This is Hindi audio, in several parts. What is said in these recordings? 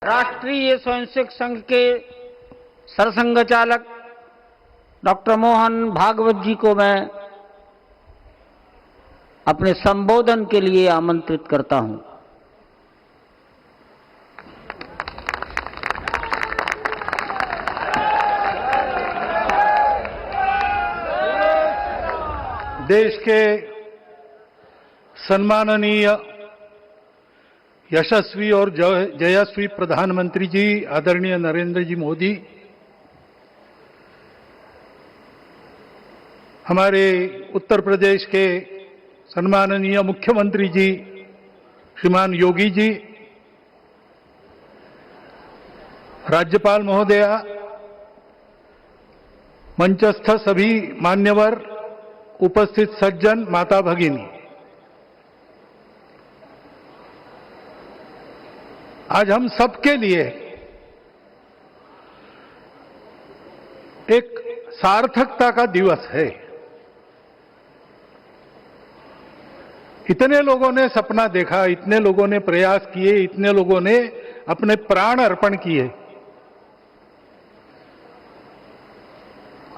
राष्ट्रीय स्वयंसेवक संघ के सरसंघ चालक डॉक्टर मोहन भागवत जी को मैं अपने संबोधन के लिए आमंत्रित करता हूं। देश के सम्माननीय यशस्वी और जयस्वी प्रधानमंत्री जी आदरणीय नरेंद्र जी मोदी, हमारे उत्तर प्रदेश के सम्माननीय मुख्यमंत्री जी श्रीमान योगी जी, राज्यपाल महोदया, मंचस्थ सभी मान्यवर, उपस्थित सज्जन, माता भगिनी, आज हम सबके लिए एक सार्थकता का दिवस है। इतने लोगों ने सपना देखा, इतने लोगों ने प्रयास किए, इतने लोगों ने अपने प्राण अर्पण किए।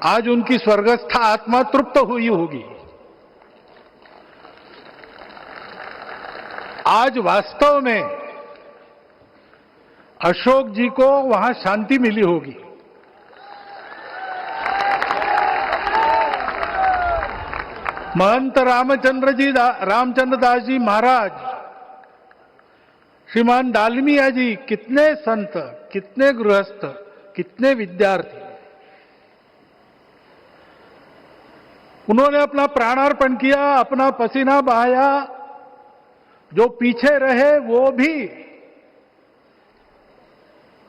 आज उनकी स्वर्गस्थ आत्मा तृप्त हुई होगी। आज वास्तव में अशोक जी को वहां शांति मिली होगी। महंत रामचंद्र दास जी महाराज, श्रीमान डालमिया जी, कितने संत, कितने गृहस्थ, कितने विद्यार्थी, उन्होंने अपना प्राणार्पण किया, अपना पसीना बहाया। जो पीछे रहे वो भी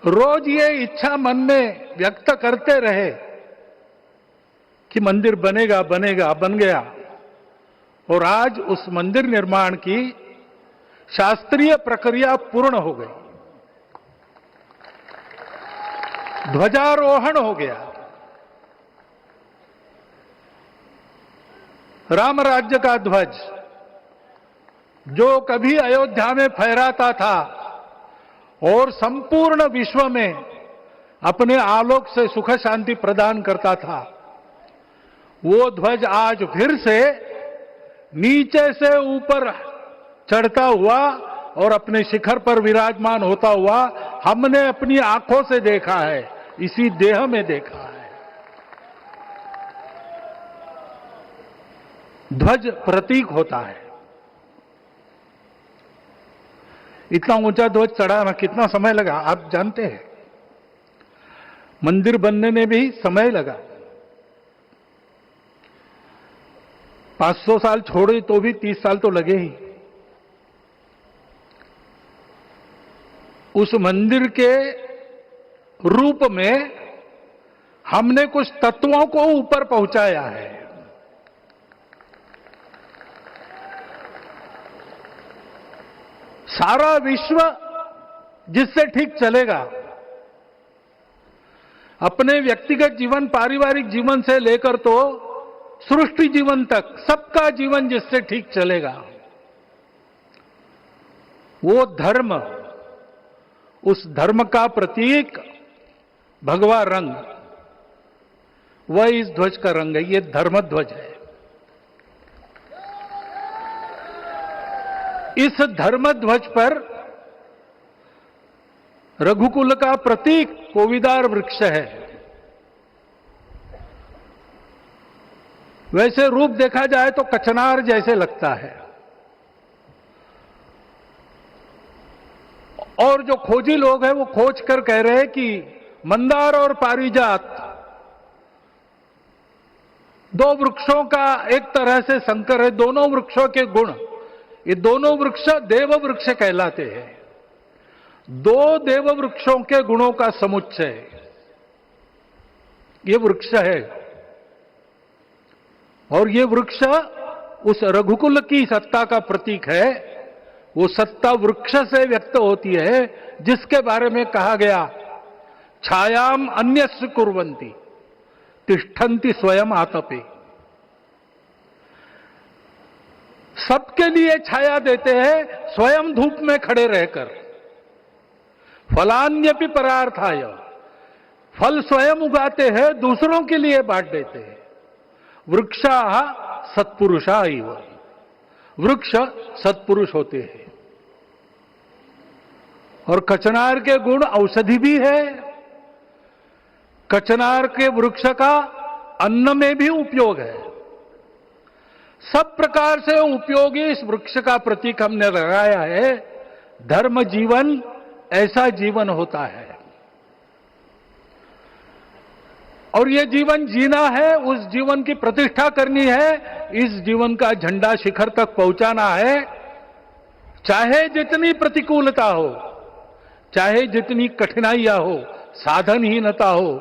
रोज ये इच्छा मन में व्यक्त करते रहे कि मंदिर बनेगा बनेगा, बन गया। और आज उस मंदिर निर्माण की शास्त्रीय प्रक्रिया पूर्ण हो गई, ध्वजारोहण हो गया। राम राज्य का ध्वज जो कभी अयोध्या में फहराता था और संपूर्ण विश्व में अपने आलोक से सुख शांति प्रदान करता था, वो ध्वज आज फिर से नीचे से ऊपर चढ़ता हुआ और अपने शिखर पर विराजमान होता हुआ हमने अपनी आंखों से देखा है, इसी देह में देखा है। ध्वज प्रतीक होता है। इतना ऊंचा ध्वज चढ़ाना कितना समय लगा आप जानते हैं। मंदिर बनने में भी समय लगा। 500 साल छोड़े तो भी 30 साल तो लगे ही। उस मंदिर के रूप में हमने कुछ तत्वों को ऊपर पहुंचाया है। सारा विश्व जिससे ठीक चलेगा, अपने व्यक्तिगत जीवन, पारिवारिक जीवन से लेकर तो सृष्टि जीवन तक सबका जीवन जिससे ठीक चलेगा, वो धर्म, उस धर्म का प्रतीक भगवा रंग, वह इस ध्वज का रंग है। ये धर्म ध्वज है। इस धर्म ध्वज पर रघुकुल का प्रतीक कोविदार वृक्ष है। वैसे रूप देखा जाए तो कचनार जैसे लगता है। और जो खोजी लोग हैं वो खोज कर कह रहे हैं कि मंदार और पारिजात दो वृक्षों का एक तरह से संकर है। दोनों वृक्षों के गुण, ये दोनों वृक्ष देव वृक्ष कहलाते हैं। दो देव वृक्षों के गुणों का समुच्चय ये वृक्ष है। और ये वृक्ष उस रघुकुल की सत्ता का प्रतीक है। वो सत्ता वृक्ष से व्यक्त होती है, जिसके बारे में कहा गया, छायाम अन्यस्य कुर्वन्ति तिष्ठन्ति स्वयं आतपे। सबके लिए छाया देते हैं, स्वयं धूप में खड़े रहकर। फलान्यपि परार्थाय, फल स्वयं उगाते हैं, दूसरों के लिए बांट देते हैं। वृक्षाः सत्पुरुषा इव, वृक्ष सत्पुरुष होते हैं। और कचनार के गुण औषधि भी है। कचनार के वृक्ष का अन्न में भी उपयोग है। सब प्रकार से उपयोगी इस वृक्ष का प्रतीक हमने लगाया है। धर्म जीवन ऐसा जीवन होता है, और ये जीवन जीना है, उस जीवन की प्रतिष्ठा करनी है, इस जीवन का झंडा शिखर तक पहुंचाना है। चाहे जितनी प्रतिकूलता हो, चाहे जितनी कठिनाइयां हो, साधनहीनता हो,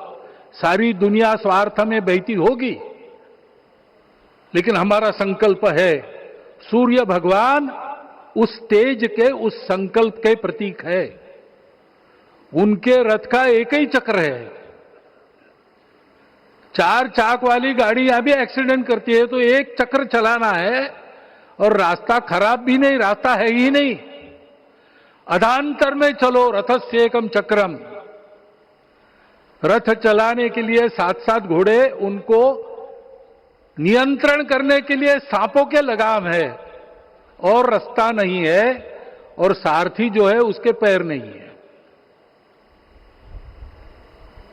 सारी दुनिया स्वार्थ में बहती होगी, लेकिन हमारा संकल्प है। सूर्य भगवान उस तेज के, उस संकल्प के प्रतीक है। उनके रथ का एक ही चक्र है। 4 चाक वाली गाड़ियां भी एक्सीडेंट करती है तो एक चक्र चलाना है, और रास्ता खराब भी नहीं, रास्ता है ही नहीं। अधांतर में चलो रथस्य एकम चक्रम। रथ चलाने के लिए 7-7 घोड़े, उनको नियंत्रण करने के लिए सांपों के लगाम है, और रास्ता नहीं है, और सारथी जो है उसके पैर नहीं है।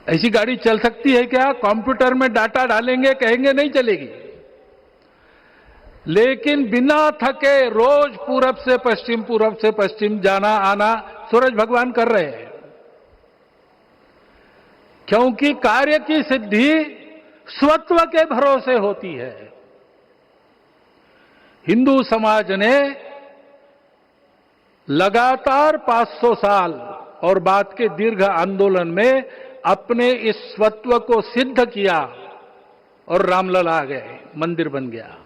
ऐसी गाड़ी चल सकती है क्या? कंप्यूटर में डाटा डालेंगे, कहेंगे नहीं चलेगी। लेकिन बिना थके रोज पूरब से पश्चिम जाना आना सूरज भगवान कर रहे हैं, क्योंकि कार्य की सिद्धि स्वत्व के भरोसे होती है। हिंदू समाज ने लगातार 500 साल और बाद के दीर्घ आंदोलन में अपने इस स्वत्व को सिद्ध किया, और रामलला आ गए, मंदिर बन गया।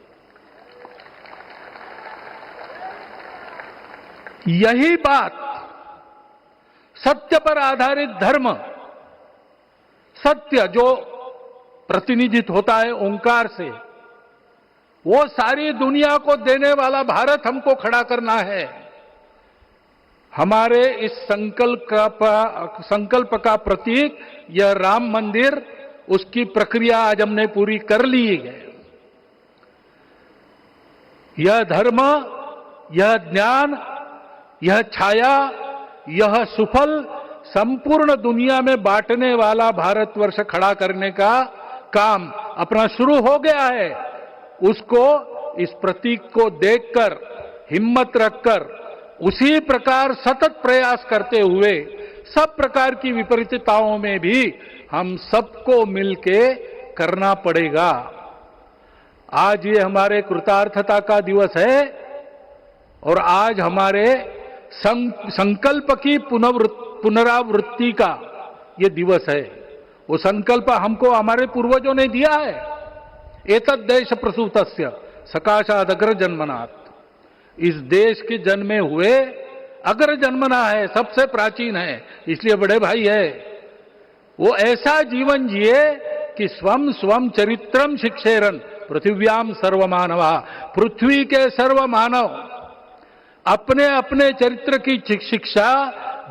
यही बात सत्य पर आधारित धर्म, सत्य जो प्रतिनिधित्व होता है ओंकार से, वो सारी दुनिया को देने वाला भारत हमको खड़ा करना है। हमारे इस संकल्प का प्रतीक यह राम मंदिर, उसकी प्रक्रिया आज हमने पूरी कर ली है। यह धर्म, यह ज्ञान, यह छाया, यह सुफल संपूर्ण दुनिया में बांटने वाला भारतवर्ष खड़ा करने का काम अपना शुरू हो गया है। उसको, इस प्रतीक को देखकर, हिम्मत रखकर, उसी प्रकार सतत प्रयास करते हुए सब प्रकार की विपरीतताओं में भी हम सबको मिलके करना पड़ेगा। आज ये हमारे कृतार्थता का दिवस है, और आज हमारे संकल्प की पुनरावृत्ति का ये दिवस है। वो संकल्प हमको हमारे पूर्वजों ने दिया है। एतद् देश प्रसूतस्य सकाशाद अग्र जन्मनात्। इस देश के जन्मे हुए अग्र जन्मना है, सबसे प्राचीन है, इसलिए बड़े भाई है। वो ऐसा जीवन जिए कि स्वम स्वम चरित्रम शिक्षेरन पृथिव्याम सर्वमानवा। पृथ्वी के सर्व मानव अपने अपने चरित्र की शिक्षा,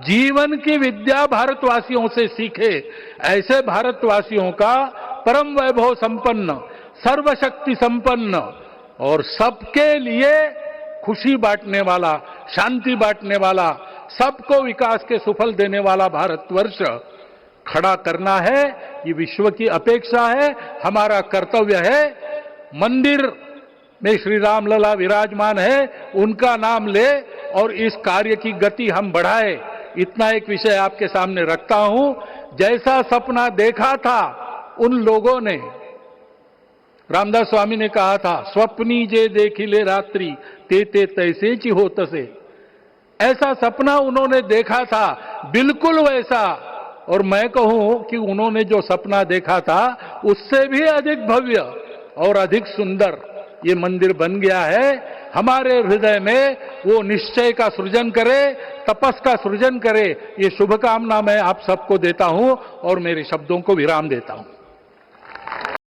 जीवन की विद्या भारतवासियों से सीखे। ऐसे भारतवासियों का परम वैभव संपन्न, सर्वशक्ति संपन्न और सबके लिए खुशी बांटने वाला, शांति बांटने वाला, सबको विकास के सुफल देने वाला भारतवर्ष खड़ा करना है। ये विश्व की अपेक्षा है, हमारा कर्तव्य है। मंदिर में श्री रामलला विराजमान है, उनका नाम ले और इस कार्य की गति हम बढ़ाए। इतना एक विषय आपके सामने रखता हूं। जैसा सपना देखा था उन लोगों ने, रामदास स्वामी ने कहा था, स्वप्नी जे देखिले रात्रि ते तैसे ची हो तसे। ऐसा सपना उन्होंने देखा था, बिल्कुल वैसा। और मैं कहूं कि उन्होंने जो सपना देखा था उससे भी अधिक भव्य और अधिक सुंदर ये मंदिर बन गया है। हमारे हृदय में वो निश्चय का सृजन करे, तपस का सृजन करे, ये शुभकामना मैं आप सबको देता हूं और मेरे शब्दों को विराम देता हूं।